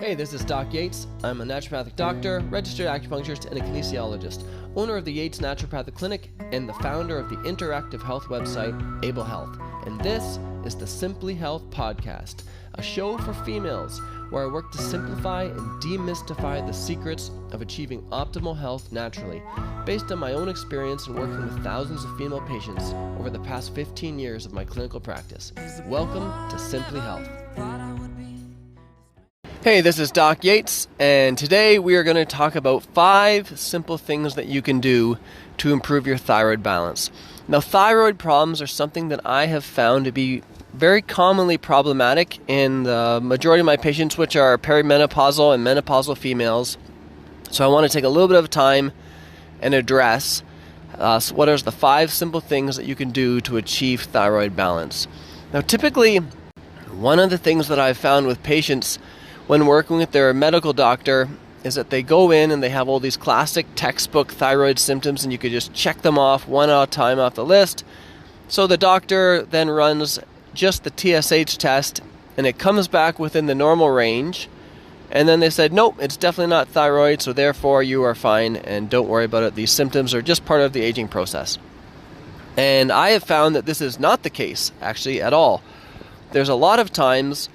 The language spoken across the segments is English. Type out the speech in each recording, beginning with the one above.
Hey, this is Doc Yates. I'm a naturopathic doctor, registered acupuncturist, and a kinesiologist, owner of the Yates Naturopathic Clinic, and the founder of the interactive health website, Able Health. And this is the Simply Health Podcast, a show for females where I work to simplify and demystify the secrets of achieving optimal health naturally, based on my own experience in working with thousands of female patients over the past 15 years of my clinical practice. Welcome to Simply Health. Hey, this is Doc Yates, and today we are going to talk about 5 simple things that you can do to improve your thyroid balance. Now, thyroid problems are something that I have found to be very commonly problematic in the majority of my patients, which are perimenopausal and menopausal females. So I want to take a little bit of time and address what are the 5 simple things that you can do to achieve thyroid balance. Now, typically, one of the things that I've found with patients when working with their medical doctor is that they go in and they have all these classic textbook thyroid symptoms, and you could just check them off one at a time off the list. So the doctor then runs just the TSH test, and it comes back within the normal range. And then they said, nope, it's definitely not thyroid, so therefore you are fine, and don't worry about it. These symptoms are just part of the aging process. And I have found that this is not the case, actually, at all. There's a lot of times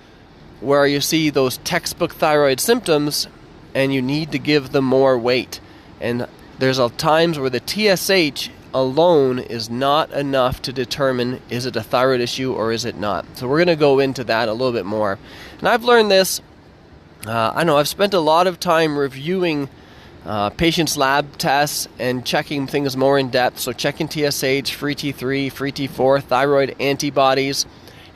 where you see those textbook thyroid symptoms and you need to give them more weight. And there's times where the TSH alone is not enough to determine is it a thyroid issue or is it not. So we're going to go into that a little bit more. And I've learned this, I've spent a lot of time reviewing patients' lab tests and checking things more in depth. So checking TSH, free T3, free T4, thyroid antibodies,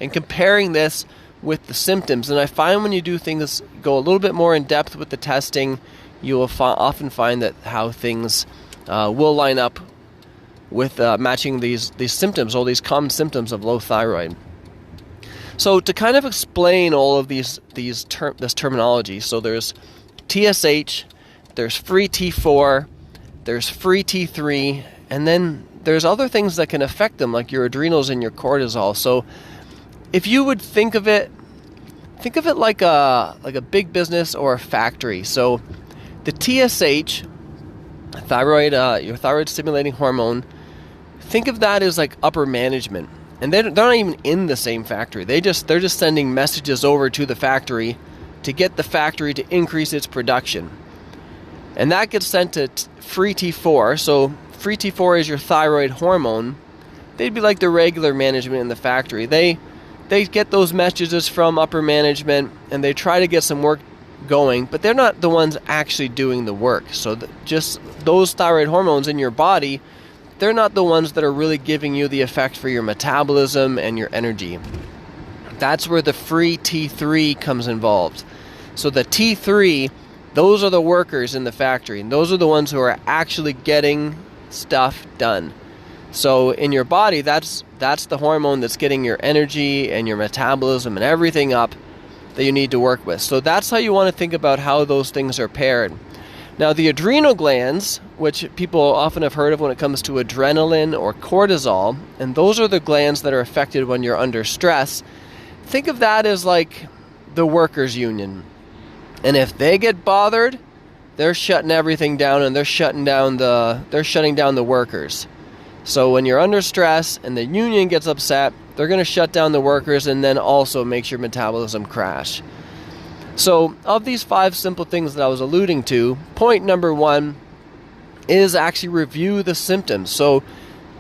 and comparing this with the symptoms. And I find when you do things, go a little bit more in depth with the testing, you will often find that how things will line up with matching these symptoms, all these common symptoms of low thyroid. So to kind of explain all of this terminology, so there's TSH, there's free T4, there's free T3, and then there's other things that can affect them, like your adrenals and your cortisol. So if you would think of it like a big business or a factory. So the TSH, thyroid, your thyroid stimulating hormone, think of that as like upper management. And they're not even in the same factory. They're just sending messages over to the factory to get the factory to increase its production. And that gets sent to free T4. So free T4 is your thyroid hormone. They'd be like the regular management in the factory. They get those messages from upper management and they try to get some work going, but they're not the ones actually doing the work. So just those thyroid hormones in your body, they're not the ones that are really giving you the effect for your metabolism and your energy. That's where the free T3 comes involved. So the T3, those are the workers in the factory, and those are the ones who are actually getting stuff done. So in your body, that's the hormone that's getting your energy and your metabolism and everything up that you need to work with. So that's how you want to think about how those things are paired. Now, the adrenal glands, which people often have heard of when it comes to adrenaline or cortisol, and those are the glands that are affected when you're under stress. Think of that as like the workers' union. And if they get bothered, they're shutting everything down, and they're shutting down the workers. So when you're under stress and the union gets upset, they're going to shut down the workers and then also makes your metabolism crash. So of these 5 simple things that I was alluding to, point number 1 is actually review the symptoms. So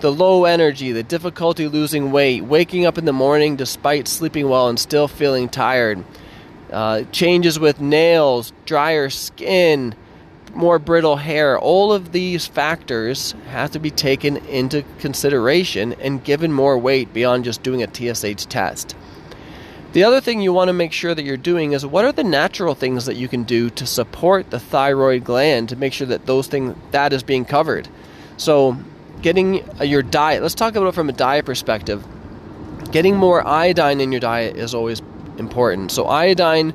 the low energy, the difficulty losing weight, waking up in the morning despite sleeping well and still feeling tired, changes with nails, drier skin, more brittle hair. All of these factors have to be taken into consideration and given more weight beyond just doing a TSH test. The other thing you want to make sure that you're doing is what are the natural things that you can do to support the thyroid gland to make sure that that is being covered. So getting your diet, let's talk about it from a diet perspective. Getting more iodine in your diet is always important. So iodine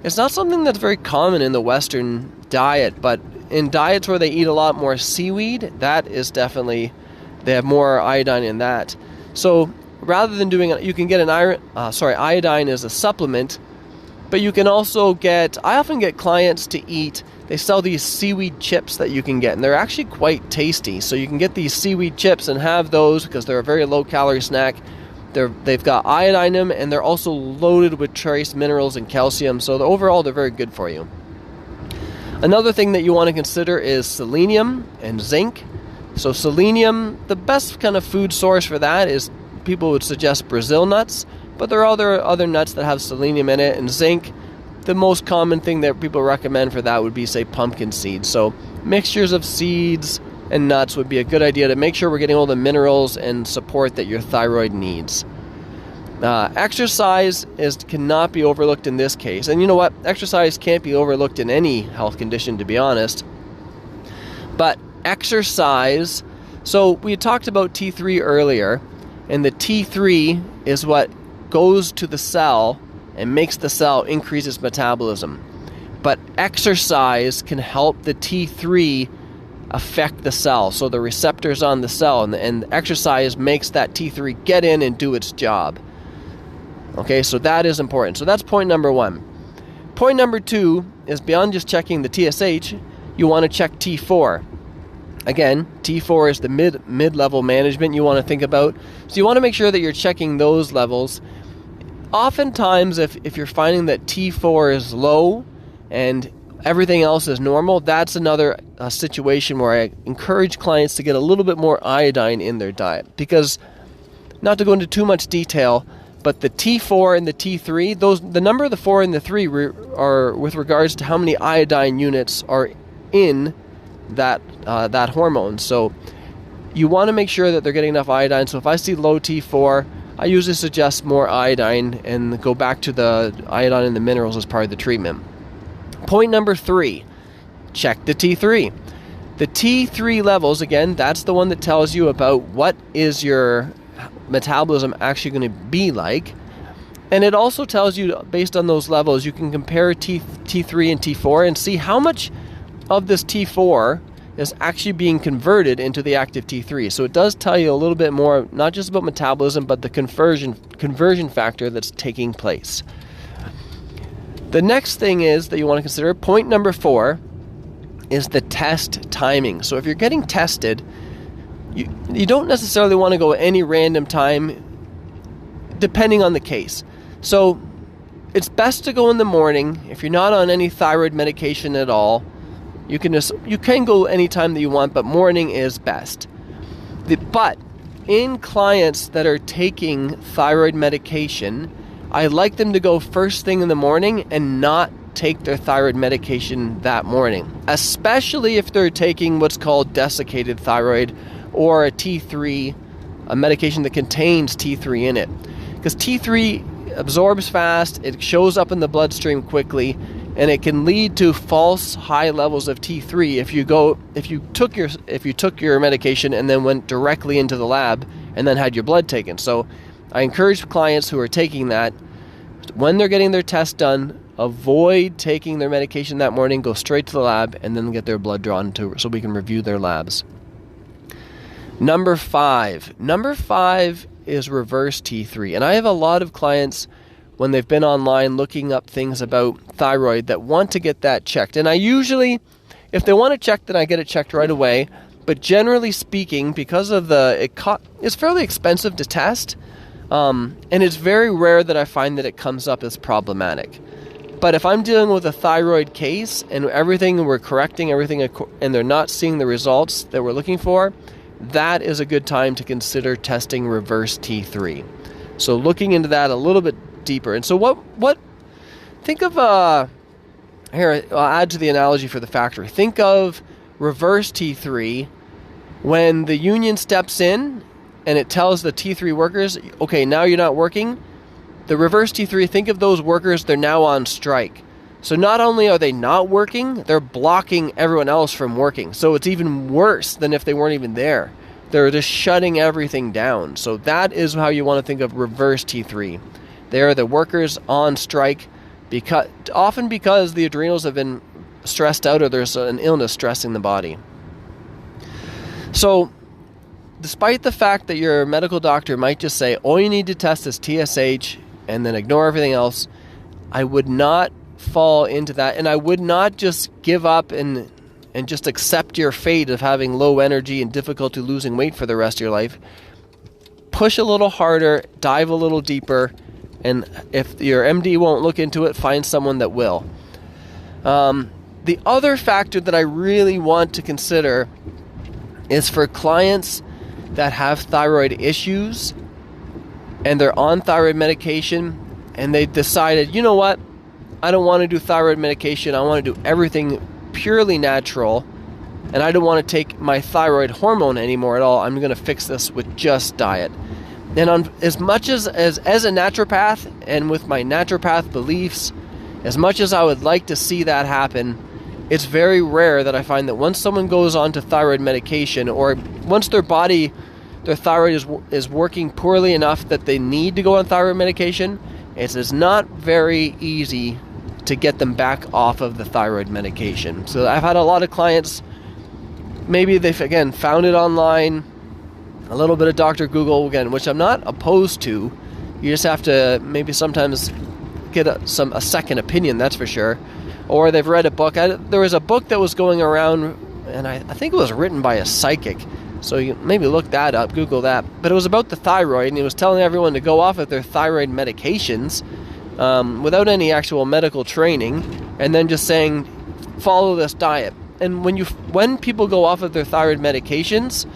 is not something that's very common in the Western diet, but in diets where they eat a lot more seaweed, that is definitely, they have more iodine in that. So rather than doing it, you can get iodine as a supplement, But you can also I often get clients to eat, they sell these seaweed chips that you can get, and they're actually quite tasty. So you can get these seaweed chips and have those because they're a very low calorie snack. They've got iodine in them, and they're also loaded with trace minerals and calcium. So overall, they're very good for you. Another thing that you want to consider is selenium and zinc. So selenium, the best kind of food source for that is, people would suggest Brazil nuts, but there are other nuts that have selenium in it. And zinc, the most common thing that people recommend for that would be, say, pumpkin seeds. So mixtures of seeds and nuts would be a good idea to make sure we're getting all the minerals and support that your thyroid needs. Exercise cannot be overlooked in this case. And you know what? Exercise can't be overlooked in any health condition, to be honest. But exercise, so we had talked about T3 earlier, and the T3 is what goes to the cell and makes the cell increase its metabolism. But exercise can help the T3 affect the cell, so the receptors on the cell, and exercise makes that T3 get in and do its job. Okay, so that is important. So that's point number 1. Point number 2 is, beyond just checking the TSH, you want to check T4. Again, T4 is the mid-level management you want to think about. So you want to make sure that you're checking those levels. Oftentimes, if you're finding that T4 is low and everything else is normal, that's another situation where I encourage clients to get a little bit more iodine in their diet. Because, not to go into too much detail, but the T4 and the T3, the number of the 4 and the 3 are with regards to how many iodine units are in that hormone. So you want to make sure that they're getting enough iodine. So if I see low T4, I usually suggest more iodine and go back to the iodine and the minerals as part of the treatment. Point number 3, check the T3. The T3 levels, again, that's the one that tells you about what is your metabolism actually going to be like. And it also tells you, based on those levels, you can compare T3 and T4 and see how much of this T4 is actually being converted into the active T3. So it does tell you a little bit more, not just about metabolism, but the conversion factor that's taking place. The next thing is that you want to consider, point number 4, is the test timing. So if you're getting tested, you don't necessarily want to go at any random time, depending on the case. So it's best to go in the morning. If you're not on any thyroid medication at all, you can go any time that you want, but morning is best. But in clients that are taking thyroid medication, I like them to go first thing in the morning and not take their thyroid medication that morning, especially if they're taking what's called desiccated thyroid or a T3, a medication that contains T3 in it. Because T3 absorbs fast, it shows up in the bloodstream quickly, and it can lead to false high levels of T3 if you took your medication and then went directly into the lab and then had your blood taken. So I encourage clients who are taking that, when they're getting their test done, avoid taking their medication that morning, go straight to the lab, and then get their blood drawn so we can review their labs. Number 5 is reverse T3. And I have a lot of clients, when they've been online looking up things about thyroid, that want to get that checked. And I usually, if they want to check, then I get it checked right away. But generally speaking, because of it's fairly expensive to test, and it's very rare that I find that it comes up as problematic. But if I'm dealing with a thyroid case and we're correcting everything and they're not seeing the results that we're looking for, that is a good time to consider testing reverse T3. So looking into that a little bit deeper. And so think of, here, I'll add to the analogy for the factory. Think of reverse T3 when the union steps in and it tells the T3 workers, okay, now you're not working. The reverse T3, think of those workers, they're now on strike. So not only are they not working, they're blocking everyone else from working. So it's even worse than if they weren't even there. They're just shutting everything down. So that is how you want to think of reverse T3. They are the workers on strike, often because the adrenals have been stressed out or there's an illness stressing the body. So despite the fact that your medical doctor might just say, all you need to test is TSH and then ignore everything else, I would not fall into that, and I would not just give up and just accept your fate of having low energy and difficulty losing weight for the rest of your life. Push a little harder, dive a little deeper, and if your MD won't look into it, find someone that will. The other factor that I really want to consider is for clients that have thyroid issues and they're on thyroid medication and they decided, you know what, I don't want to do thyroid medication, I want to do everything purely natural, and I don't want to take my thyroid hormone anymore at all, I'm going to fix this with just diet. And as much as a naturopath and with my naturopath beliefs, as much as I would like to see that happen, it's very rare that I find that once someone goes on to thyroid medication, or once their thyroid is working poorly enough that they need to go on thyroid medication, it is not very easy to get them back off of the thyroid medication. So I've had a lot of clients, maybe they've, again, found it online, a little bit of Dr. Google, again, which I'm not opposed to. You just have to maybe sometimes get a second opinion, that's for sure. Or they've read a book. There was a book that was going around, and I think it was written by a psychic. So you maybe look that up, Google that. But it was about the thyroid, and it was telling everyone to go off of their thyroid medications without any actual medical training, and then just saying, follow this diet. And when people go off of their thyroid medications,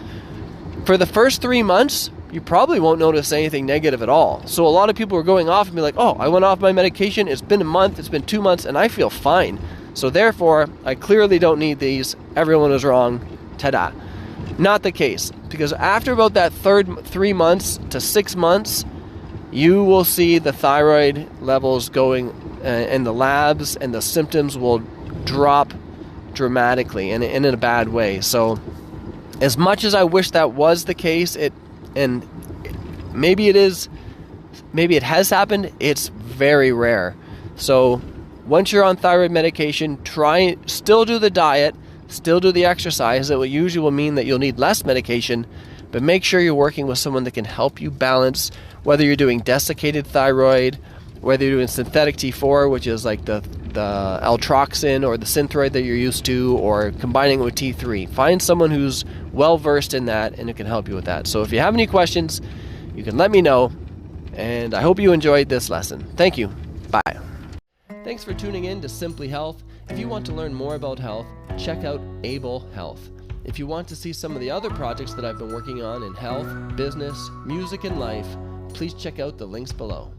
for the first 3 months, you probably won't notice anything negative at all. So a lot of people are going off and be like, oh, I went off my medication, it's been a month, it's been 2 months, and I feel fine. So therefore, I clearly don't need these. Everyone was wrong. Ta-da. Not the case. Because after about that 3 months to 6 months, you will see the thyroid levels going in the labs, and the symptoms will drop dramatically and in a bad way. So as much as I wish that was the case, and maybe it is, maybe it has happened, it's very rare. So once you're on thyroid medication, still do the diet, still do the exercise. It will usually mean that you'll need less medication, but make sure you're working with someone that can help you balance, whether you're doing desiccated thyroid, whether you're doing synthetic T4, which is like the Altroxin or the Synthroid that you're used to, or combining it with T3. Find someone who's well-versed in that and who can help you with that. So if you have any questions, you can let me know, and I hope you enjoyed this lesson. Thank you. Bye. Thanks for tuning in to Simply Health. If you want to learn more about health, check out Able Health. If you want to see some of the other projects that I've been working on in health, business, music, and life, please check out the links below.